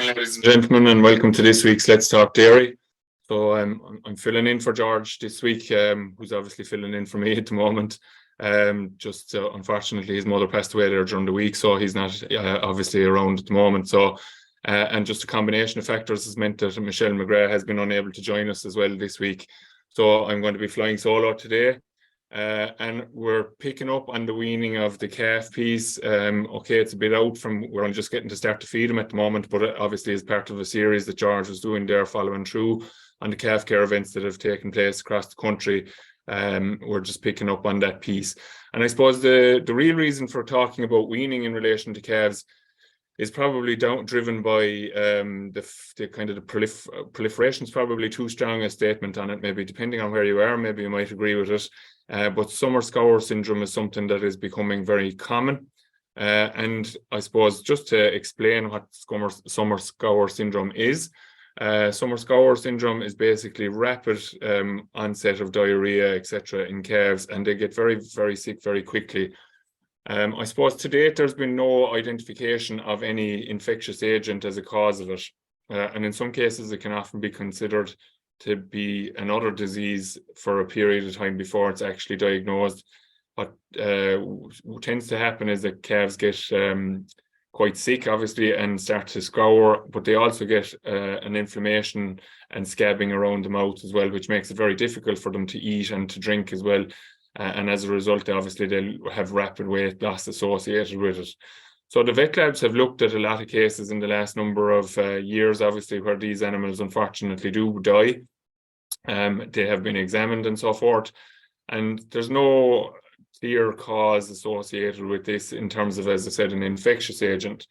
morning, ladies and gentlemen, and welcome to this week's Let's Talk Dairy. So I'm filling in for George this week, who's obviously filling in for me at the moment. Unfortunately, his mother passed away there during the week, so he's not obviously around at the moment. So and just a combination of factors has meant that Michelle McGrath has been unable to join us as well this week. So I'm going to be flying solo today. And we're picking up on the weaning of the calf piece. Okay, it's a bit out from, we're only just getting to start to feed them at the moment, but it obviously is part of a series that George was doing there, following through on the calf care events that have taken place across the country. We're just picking up on that piece. And I suppose the real reason for talking about weaning in relation to calves is probably driven by the kind of the proliferation is probably too strong a statement on it, maybe depending on where you are, maybe you might agree with it. But summer scour syndrome is something that is becoming very common. And I suppose just to explain what summer scour syndrome is, summer scour syndrome is basically rapid onset of diarrhea, etc. in calves, and they get very, very sick very quickly. I suppose to date, there's been no identification of any infectious agent as a cause of it. And in some cases, it can often be considered to be another disease for a period of time before it's actually diagnosed. What tends to happen is that calves get quite sick, obviously, and start to scour, but they also get an inflammation and scabbing around the mouth as well, which makes it very difficult for them to eat and to drink as well. And as a result, obviously, they'll have rapid weight loss associated with it. So the vet labs have looked at a lot of cases in the last number of years, obviously, where these animals unfortunately do die. They have been examined and so forth. And there's no clear cause associated with this in terms of, as I said, an infectious agent.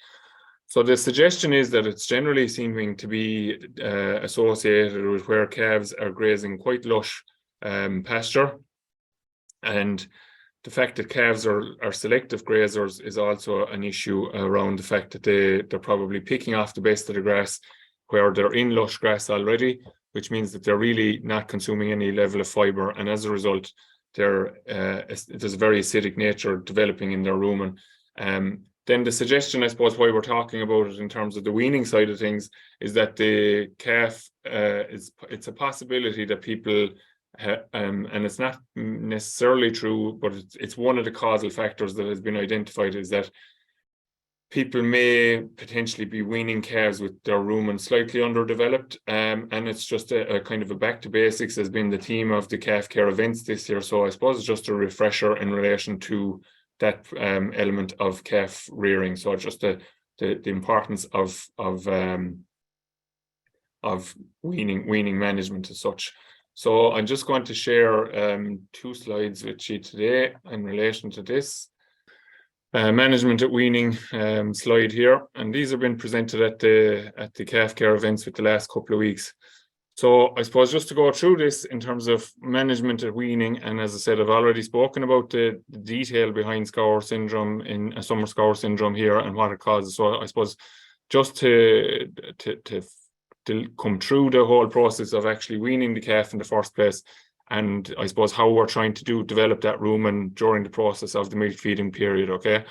So the suggestion is that it's generally seeming to be associated with where calves are grazing quite lush pasture. And the fact that calves are selective grazers is also an issue around the fact that they're probably picking off the best of the grass where they're in lush grass already, which means that they're really not consuming any level of fiber. And as a result, there's a very acidic nature developing in their rumen. Then the suggestion, I suppose, why we're talking about it in terms of the weaning side of things is that the calf, it's a possibility that people, and it's not necessarily true, but it's one of the causal factors that has been identified, is that people may potentially be weaning calves with their rumen slightly underdeveloped, and it's just a kind of a back to basics has been the theme of the calf care events this year. So I suppose it's just a refresher in relation to that element of calf rearing. So just the importance of weaning management as such. So I'm just going to share two slides with you today in relation to this management at weaning slide here, and these have been presented at the calf care events with the last couple of weeks. So I suppose just to go through this in terms of management at weaning, and as I said, I've already spoken about the detail behind scour syndrome in summer scour syndrome here and what it causes. So I suppose just to come through the whole process of actually weaning the calf in the first place, and I suppose how we're trying to develop that rumen during the process of the milk feeding period, okay?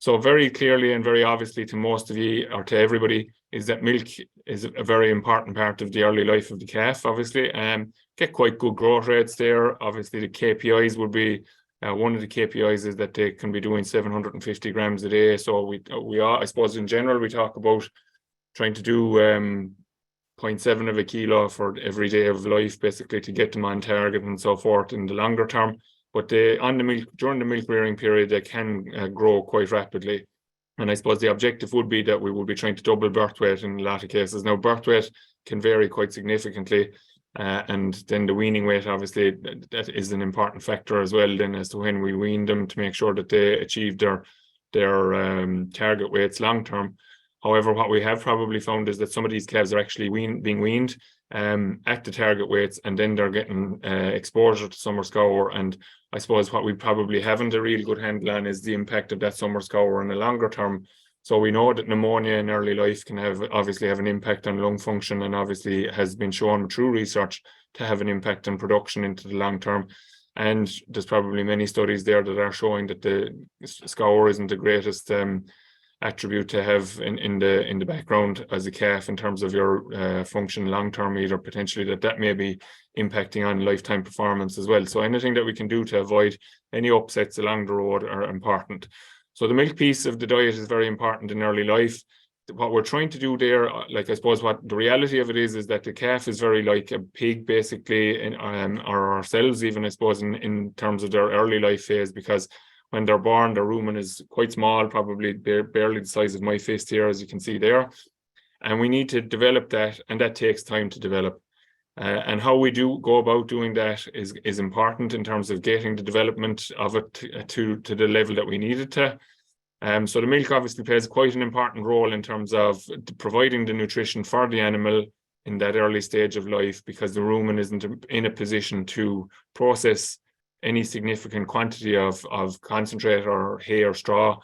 So very clearly and very obviously to most of you, or to everybody, is that milk is a very important part of the early life of the calf, obviously. Get quite good growth rates there. Obviously the KPIs would be, one of the KPIs is that they can be doing 750 grams a day. So we are, I suppose in general, we talk about trying to do 0.7 of a kilo for every day of life, basically, to get them on target and so forth in the longer term. But during the milk rearing period, they can grow quite rapidly. And I suppose the objective would be that we would be trying to double birth weight in a lot of cases. Now, birth weight can vary quite significantly. And then the weaning weight, obviously, that is an important factor as well then as to when we wean them to make sure that they achieve their target weights long term. However, what we have probably found is that some of these calves are actually being weaned at the target weights, and then they're getting exposure to summer scour. And I suppose what we probably haven't a real good handle on is the impact of that summer scour in the longer term. So we know that pneumonia in early life can obviously have an impact on lung function, and obviously has been shown through research to have an impact on production into the long term. And there's probably many studies there that are showing that the scour isn't the greatest attribute to have in the background as a calf in terms of your function long term, either potentially that may be impacting on lifetime performance as well. So anything that we can do to avoid any upsets along the road are important. So the milk piece of the diet is very important in early life. What we're trying to do there, like I suppose what the reality of it is that the calf is very like a pig basically, or ourselves even, I suppose, in terms of their early life phase, because when they're born, their rumen is quite small, probably barely the size of my fist here, as you can see there. And we need to develop that, and that takes time to develop. And how we do go about doing that is important in terms of getting the development of it to the level that we need it to. So the milk obviously plays quite an important role in terms of providing the nutrition for the animal in that early stage of life, because the rumen isn't in a position to process any significant quantity of concentrate or hay or straw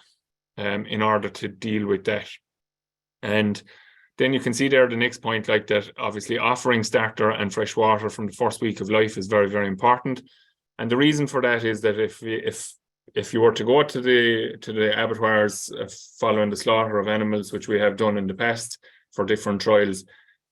in order to deal with that. And then you can see there the next point, like that obviously offering starter and fresh water from the first week of life is very, very important. And the reason for that is that if you were to go to the abattoirs following the slaughter of animals, which we have done in the past for different trials,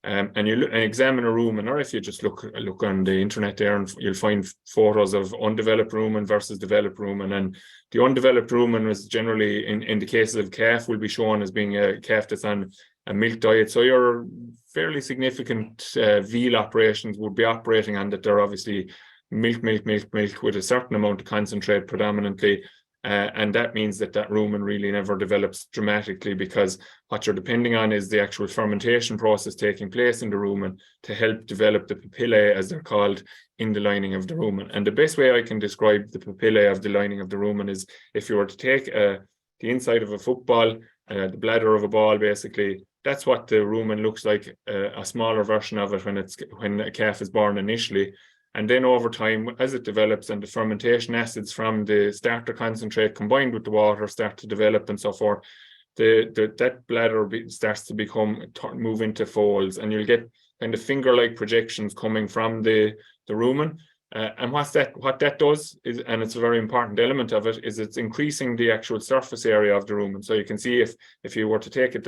and you examine a rumen, or if you just look on the internet there, and you'll find photos of undeveloped rumen versus developed rumen. And the undeveloped rumen is generally, in the cases of calf, will be shown as being a calf that's on a milk diet. So your fairly significant veal operations would be operating on that. They're obviously milk with a certain amount of concentrate predominantly. And that means that rumen really never develops dramatically, because what you're depending on is the actual fermentation process taking place in the rumen to help develop the papillae, as they're called, in the lining of the rumen. And the best way I can describe the papillae of the lining of the rumen is if you were to take the inside of a football, the bladder of a ball, basically, that's what the rumen looks like, a smaller version of it when a calf is born initially. And then over time, as it develops and the fermentation acids from the starter concentrate combined with the water start to develop and so forth, that bladder starts to move into folds, and you'll get kind of finger-like projections coming from the rumen. And what that does is, and it's a very important element of it, is it's increasing the actual surface area of the rumen. So you can see if you were to take it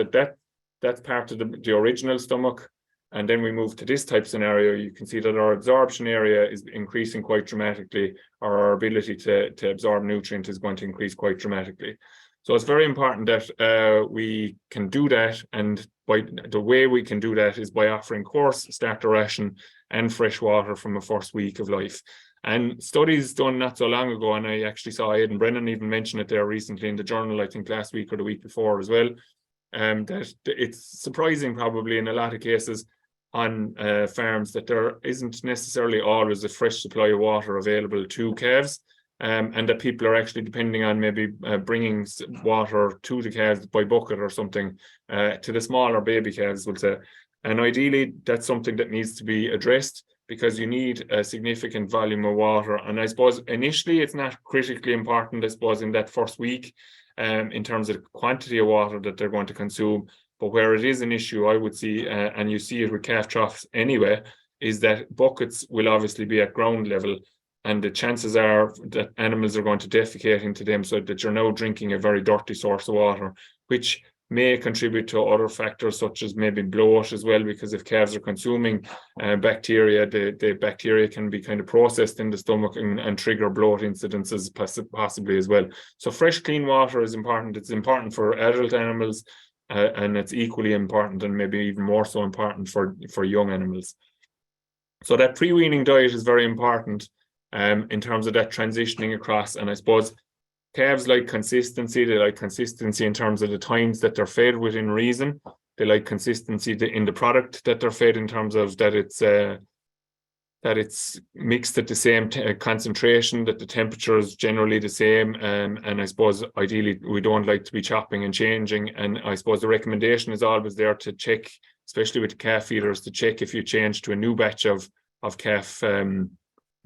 that's part of the original stomach, and then we move to this type scenario, you can see that our absorption area is increasing quite dramatically, or our ability to absorb nutrient is going to increase quite dramatically. So it's very important that we can do that, and the way we can do that is by offering coarse starter ration and fresh water from a first week of life. And studies done not so long ago, and I actually saw Aidan Brennan even mention it there recently in the journal, I think last week or the week before as well, that it's surprising probably in a lot of cases on farms that there isn't necessarily always a fresh supply of water available to calves, and that people are actually depending on maybe bringing water to the calves by bucket or something, to the smaller baby calves, we'll say. And ideally, that's something that needs to be addressed, because you need a significant volume of water. And I suppose initially it's not critically important, I suppose, in that first week, in terms of the quantity of water that they're going to consume. But where it is an issue, I would see, and you see it with calf troughs anyway, is that buckets will obviously be at ground level, and the chances are that animals are going to defecate into them, so that you're now drinking a very dirty source of water, which may contribute to other factors such as maybe bloat as well, because if calves are consuming bacteria, the bacteria can be kind of processed in the stomach and trigger bloat incidences possibly as well. So fresh, clean water is important. It's important for adult animals, and it's equally important, and maybe even more so important, for young animals. So that pre-weaning diet is very important in terms of that transitioning across. And I suppose calves like consistency. They like consistency in terms of the times that they're fed within reason. They like consistency in the product that they're fed, in terms of that it's mixed at the same concentration, that the temperature is generally the same, and I suppose ideally we don't like to be chopping and changing. And I suppose the recommendation is always there to check, especially with the calf feeders, to check if you change to a new batch of calf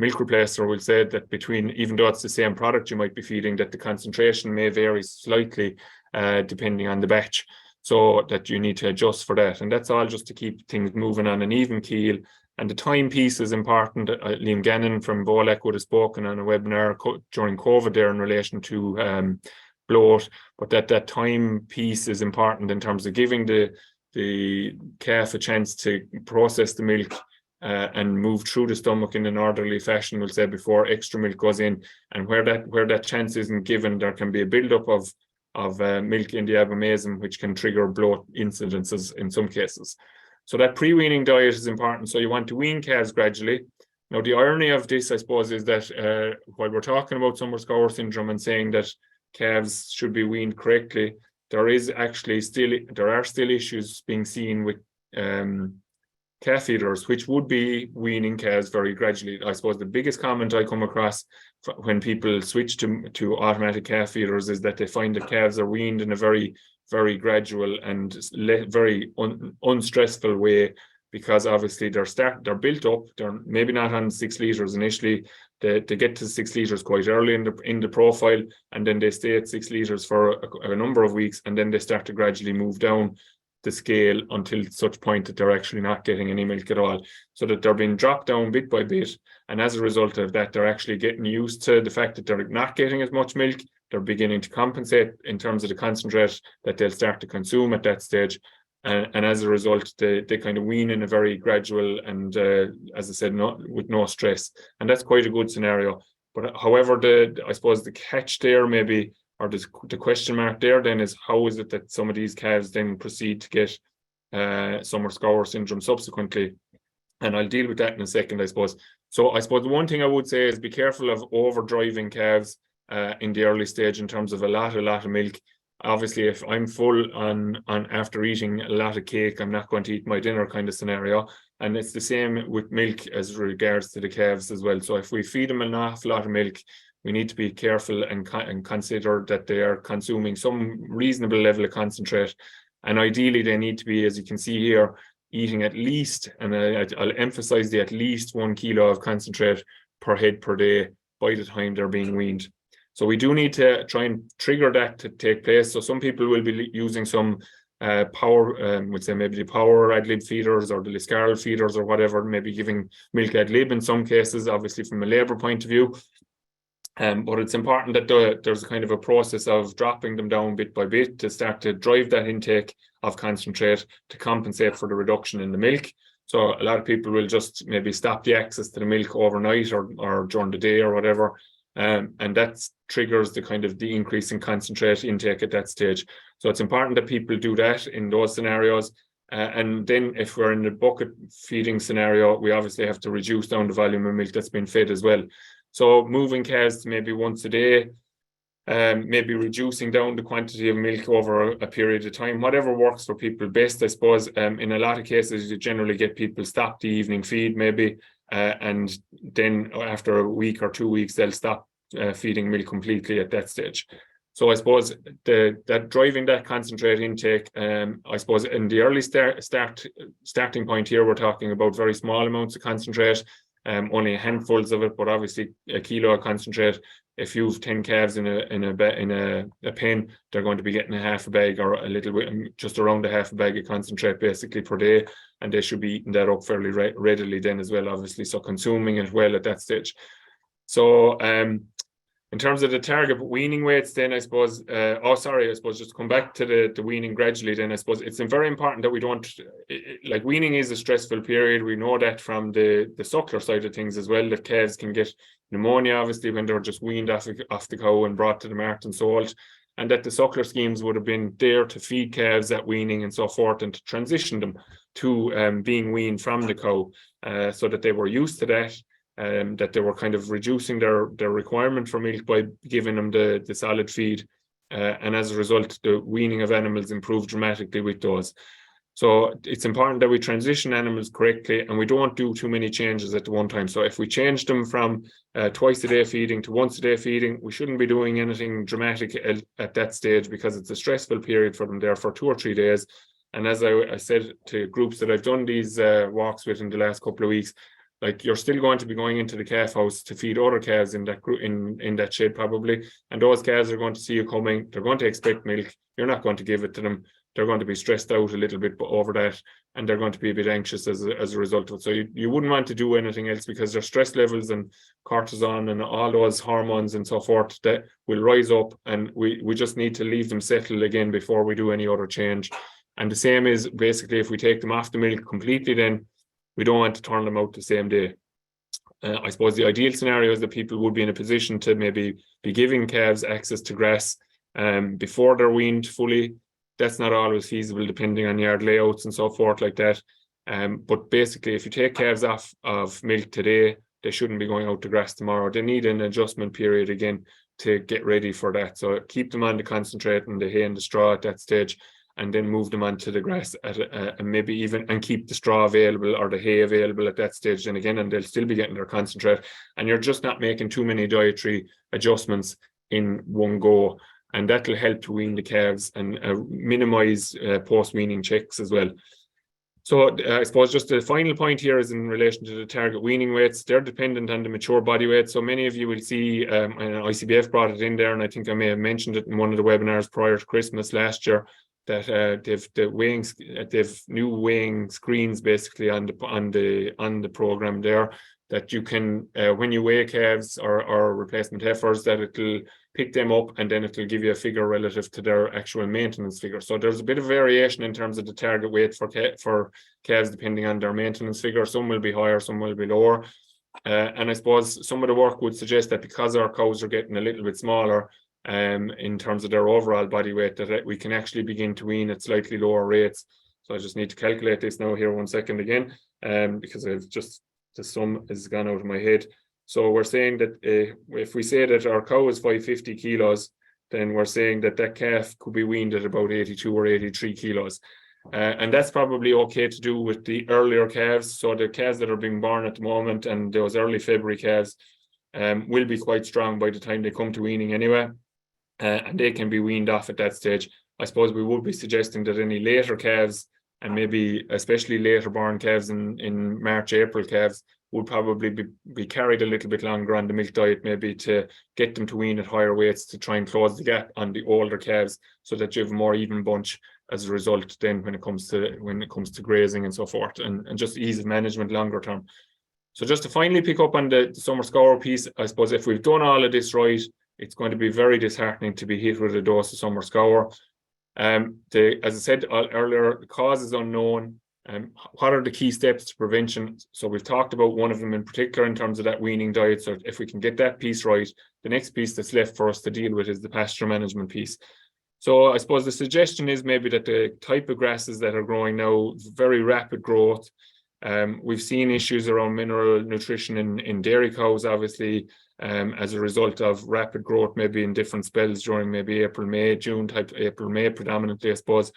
milk replacer. We'll say that between, even though it's the same product you might be feeding, that the concentration may vary slightly depending on the batch, so that you need to adjust for that. And that's all just to keep things moving on an even keel. And the time piece is important. Liam Gannon from Volek would have spoken on a webinar during COVID there in relation to bloat, but that time piece is important in terms of giving the calf a chance to process the milk and move through the stomach in an orderly fashion, we'll say, before extra milk goes in. And where that chance isn't given, there can be a buildup of milk in the abomasum, which can trigger bloat incidences in some cases. So that pre-weaning diet is important. So you want to wean calves gradually. Now, the irony of this, I suppose, is that while we're talking about summer scour syndrome and saying that calves should be weaned correctly, there are still issues being seen with calf feeders, which would be weaning calves very gradually. I suppose the biggest comment I come across when people switch to automatic calf feeders is that they find that calves are weaned in a very, very gradual and very unstressful way, because obviously they're built up. They're maybe not on 6 litres initially. They get to 6 litres quite early in the profile, and then they stay at 6 litres for a number of weeks, and then they start to gradually move down the scale until such point that they're actually not getting any milk at all, so that they're being dropped down bit by bit. And as a result of that, they're actually getting used to the fact that they're not getting as much milk. They're beginning to compensate in terms of the concentrate that they'll start to consume at that stage. And as a result, they kind of wean in a very gradual and, as I said, with no stress. And that's quite a good scenario. But however, I suppose the catch there maybe, or the question mark there then, is how is it that some of these calves then proceed to get summer scour syndrome subsequently? And I'll deal with that in a second, I suppose. So I suppose the one thing I would say is be careful of overdriving calves in the early stage in terms of a lot of milk. Obviously, if I'm full on after eating a lot of cake, I'm not going to eat my dinner kind of scenario. And it's the same with milk as regards to the calves as well. So if we feed them an awful lot of milk, we need to be careful and consider that they are consuming some reasonable level of concentrate. And ideally, they need to be, as you can see here, eating at least, and I'll emphasize the at least 1 kilo of concentrate per head per day by the time they're being weaned. So we do need to try and trigger that to take place. So some people will be using some power, would say maybe the power ad lib feeders or the Liscarl feeders or whatever, maybe giving milk ad lib in some cases, obviously from a labour point of view. But it's important that there's kind of a process of dropping them down bit by bit to start to drive that intake of concentrate to compensate for the reduction in the milk. So a lot of people will just maybe stop the access to the milk overnight or during the day or whatever. And that triggers the increase in concentrate intake at that stage. So it's important that people do that in those scenarios. And then if we're in the bucket feeding scenario, we obviously have to reduce down the volume of milk that's been fed as well. So moving calves to maybe once a day, maybe reducing down the quantity of milk over a period of time, whatever works for people best, I suppose. In a lot of cases, you generally get people stop the evening feed maybe, and then after a week or 2 weeks, they'll stop feeding milk completely at that stage. So I suppose that driving that concentrate intake, I suppose in the early starting point here, we're talking about very small amounts of concentrate, only handfuls of it, but obviously a kilo of concentrate. If you've 10 calves in a pen, they're going to be getting a half a bag or a little bit, just around a half a bag of concentrate basically per day, and they should be eating that up fairly readily then as well, obviously. So consuming it well at that stage. So in terms of the target weaning weights, then I suppose, just to come back to the weaning gradually, then I suppose it's very important that we don't, like weaning is a stressful period. We know that from the suckler side of things as well, that calves can get pneumonia, obviously, when they're just weaned off the cow and brought to the mart and sold, and that the suckler schemes would have been there to feed calves at weaning and so forth, and to transition them to being weaned from the cow, so that they were used to that. That they were kind of reducing their requirement for milk by giving them the solid feed. And as a result, the weaning of animals improved dramatically with those. So it's important that we transition animals correctly and we don't do too many changes at the one time. So if we change them from twice a day feeding to once a day feeding, we shouldn't be doing anything dramatic at that stage, because it's a stressful period for them there for 2 or 3 days. And as I said to groups that I've done these walks with in the last couple of weeks, like you're still going to be going into the calf house to feed other calves in that group, in that shed probably, and those calves are going to see you coming. They're going to expect milk. You're not going to give it to them. They're going to be stressed out a little bit over that, and they're going to be a bit anxious as a result of it. So you wouldn't want to do anything else, because their stress levels and cortisol and all those hormones and so forth that will rise up, and we just need to leave them settle again before we do any other change. And the same is basically if we take them off the milk completely, then we don't want to turn them out the same day. I suppose the ideal scenario is that people would be in a position to maybe be giving calves access to grass before they're weaned fully. That's not always feasible depending on yard layouts and so forth like that. But basically, if you take calves off of milk today, they shouldn't be going out to grass tomorrow. They need an adjustment period again to get ready for that. So keep them on the concentrate and the hay and the straw at that stage, and then move them onto the grass and maybe even and keep the straw available or the hay available at that stage. Then again, and they'll still be getting their concentrate, and you're just not making too many dietary adjustments in one go, and that will help to wean the calves and minimize post-weaning checks as well. So I suppose just the final point here is in relation to the target weaning weights. They're dependent on the mature body weight. So many of you will see, and ICBF brought it in there, and I think I may have mentioned it in one of the webinars prior to Christmas last year, that they've new weighing screens basically on the program there, that you can when you weigh calves or replacement heifers, that it'll pick them up and then it'll give you a figure relative to their actual maintenance figure. So there's a bit of variation in terms of the target weight for calves depending on their maintenance figure. Some will be higher, some will be lower. And I suppose some of the work would suggest that because our cows are getting a little bit smaller in terms of their overall body weight, that we can actually begin to wean at slightly lower rates. So I just need to calculate this now here 1 second again, because the sum has gone out of my head. So we're saying that if we say that our cow is 550 kilos, then we're saying that that calf could be weaned at about 82 or 83 kilos. And that's probably okay to do with the earlier calves. So the calves that are being born at the moment and those early February calves will be quite strong by the time they come to weaning anyway. And they can be weaned off at that stage. I suppose we would be suggesting that any later calves, and maybe especially later born calves in March, April calves, would probably be carried a little bit longer on the milk diet, maybe to get them to wean at higher weights to try and close the gap on the older calves, so that you have a more even bunch as a result then when it comes to grazing and so forth, and just ease of management longer term. So just to finally pick up on the summer scour piece, I suppose if we've done all of this right, it's going to be very disheartening to be hit with a dose of summer scour. As I said earlier, the cause is unknown. What are the key steps to prevention? So we've talked about one of them in particular in terms of that weaning diet. So if we can get that piece right, the next piece that's left for us to deal with is the pasture management piece. So I suppose the suggestion is maybe that the type of grasses that are growing now, very rapid growth. We've seen issues around mineral nutrition in dairy cows, obviously, as a result of rapid growth, maybe in different spells during maybe April, May, June type, April, May predominantly, I suppose.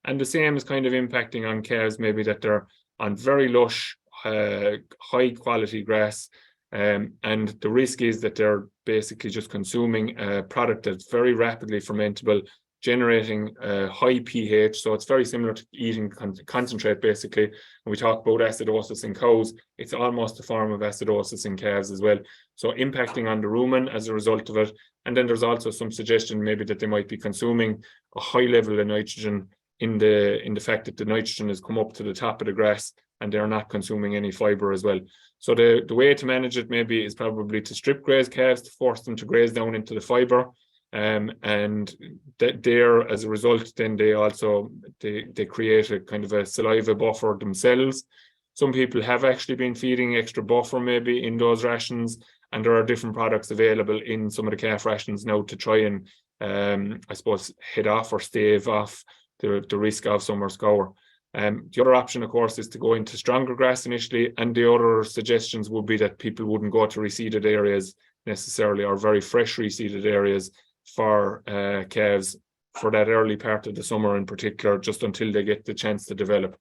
And the same is kind of impacting on calves, maybe that they're on very lush, high quality grass. And the risk is that they're basically just consuming a product that's very rapidly fermentable, generating high pH. So it's very similar to eating concentrate, basically. When we talk about acidosis in cows, it's almost a form of acidosis in calves as well. So impacting on the rumen as a result of it. And then there's also some suggestion maybe that they might be consuming a high level of nitrogen in the fact that the nitrogen has come up to the top of the grass and they're not consuming any fiber as well. So the way to manage it maybe is probably to strip graze calves, to force them to graze down into the fiber. And that there, as a result, then they create a kind of a saliva buffer themselves. Some people have actually been feeding extra buffer maybe in those rations, and there are different products available in some of the calf rations now to try and I suppose head off or stave off the risk of summer scour. The other option, of course, is to go into stronger grass initially, and the other suggestions would be that people wouldn't go to reseeded areas necessarily, or very fresh reseeded areas for calves for that early part of the summer in particular, just until they get the chance to develop.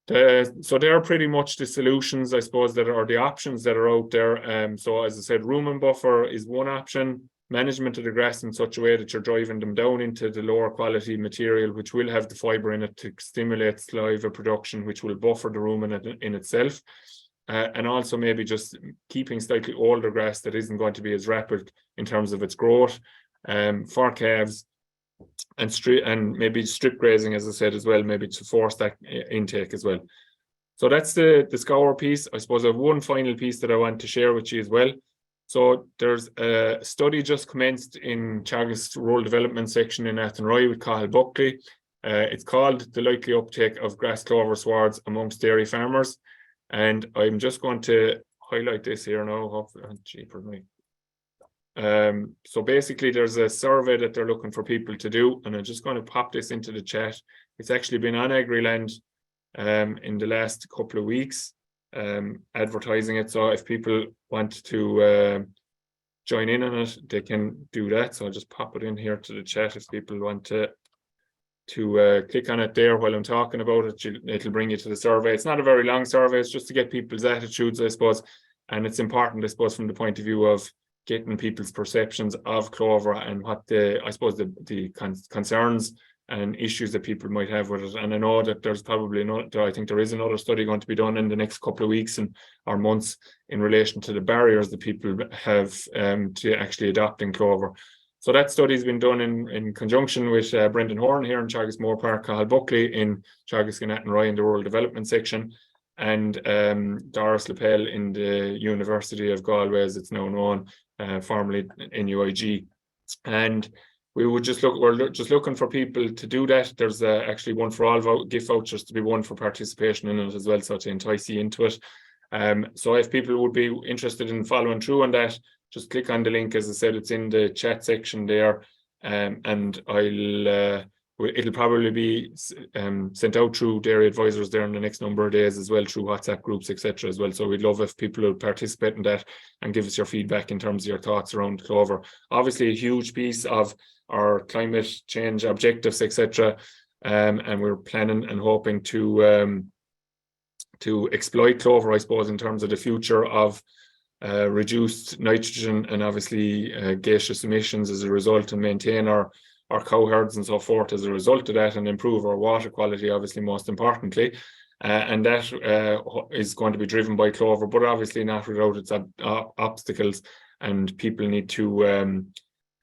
So there are pretty much the solutions, I suppose, that are the options that are out there. So as I said, rumen buffer is one option. Management of the grass in such a way that you're driving them down into the lower quality material, which will have the fiber in it to stimulate saliva production, which will buffer the rumen in itself. And also maybe just keeping slightly older grass that isn't going to be as rapid in terms of its growth for calves. and maybe strip grazing, as I said as well, maybe to force that intake as well. So that's the scour piece. I suppose I have one final piece that I want to share with you as well. So there's a study just commenced in Teagasc Rural Development section in Athenry with Cathal Buckley. It's called The Likely Uptake of Grass Clover Swards Amongst Dairy Farmers. And I'm just going to highlight this here now. Hopefully, cheaper me. So basically there's a survey that they're looking for people to do, and I'm just going to pop this into the chat. It's actually been on AgriLand in the last couple of weeks, advertising it. So if people want to join in on it, they can do that. So I'll just pop it in here to the chat if people want to click on it there while I'm talking about it. It'll bring you to the survey. It's not a very long survey. It's just to get people's attitudes, I suppose. And it's important, I suppose, from the point of view of getting people's perceptions of clover and what the concerns and issues that people might have with it. And I know that there's probably I think there is another study going to be done in the next couple of weeks or months in relation to the barriers that people have to actually adopting clover. So that study has been done in conjunction with Brendan Horn here in Teagasc Moore Park, Cathal Buckley in Teagasc and Athenry in the Rural Development section, and Doris Lepel in the University of Galway, as it's now known, formerly NUIG. And we're just looking for people to do that. There's actually one for all gift vouchers to be won for participation in it as well, so to entice you into it. So if people would be interested in following through on that, just click on the link. As I said, it's in the chat section there, and it'll probably be sent out through dairy advisors there in the next number of days as well, through WhatsApp groups, etc. as well. So we'd love if people would participate in that and give us your feedback in terms of your thoughts around clover. Obviously a huge piece of our climate change objectives, etc. And we're planning and hoping to exploit clover, I suppose, in terms of the future of reduced nitrogen and obviously gaseous emissions as a result, and maintain our cow herds and so forth as a result of that, and improve our water quality, obviously, most importantly. And that is going to be driven by clover, but obviously not without its obstacles. And people need to,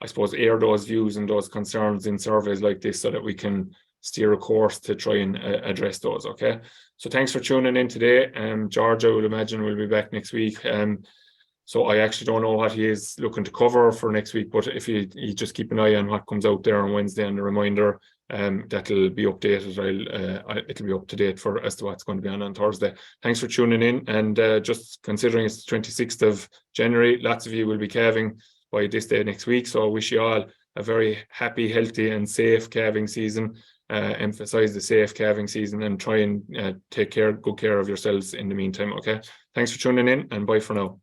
I suppose, air those views and those concerns in surveys like this so that we can steer a course to try and address those, okay? So thanks for tuning in today. George, I would imagine, will be back next week. So I actually don't know what he is looking to cover for next week, but if you just keep an eye on what comes out there on Wednesday and a reminder, that'll be updated. It'll be up to date as to what's going to be on Thursday. Thanks for tuning in, and just considering it's the 26th of January, lots of you will be calving by this day next week. So I wish you all a very happy, healthy and safe calving season. Emphasize the safe calving season, and try and take good care of yourselves in the meantime, okay? Thanks for tuning in, and bye for now.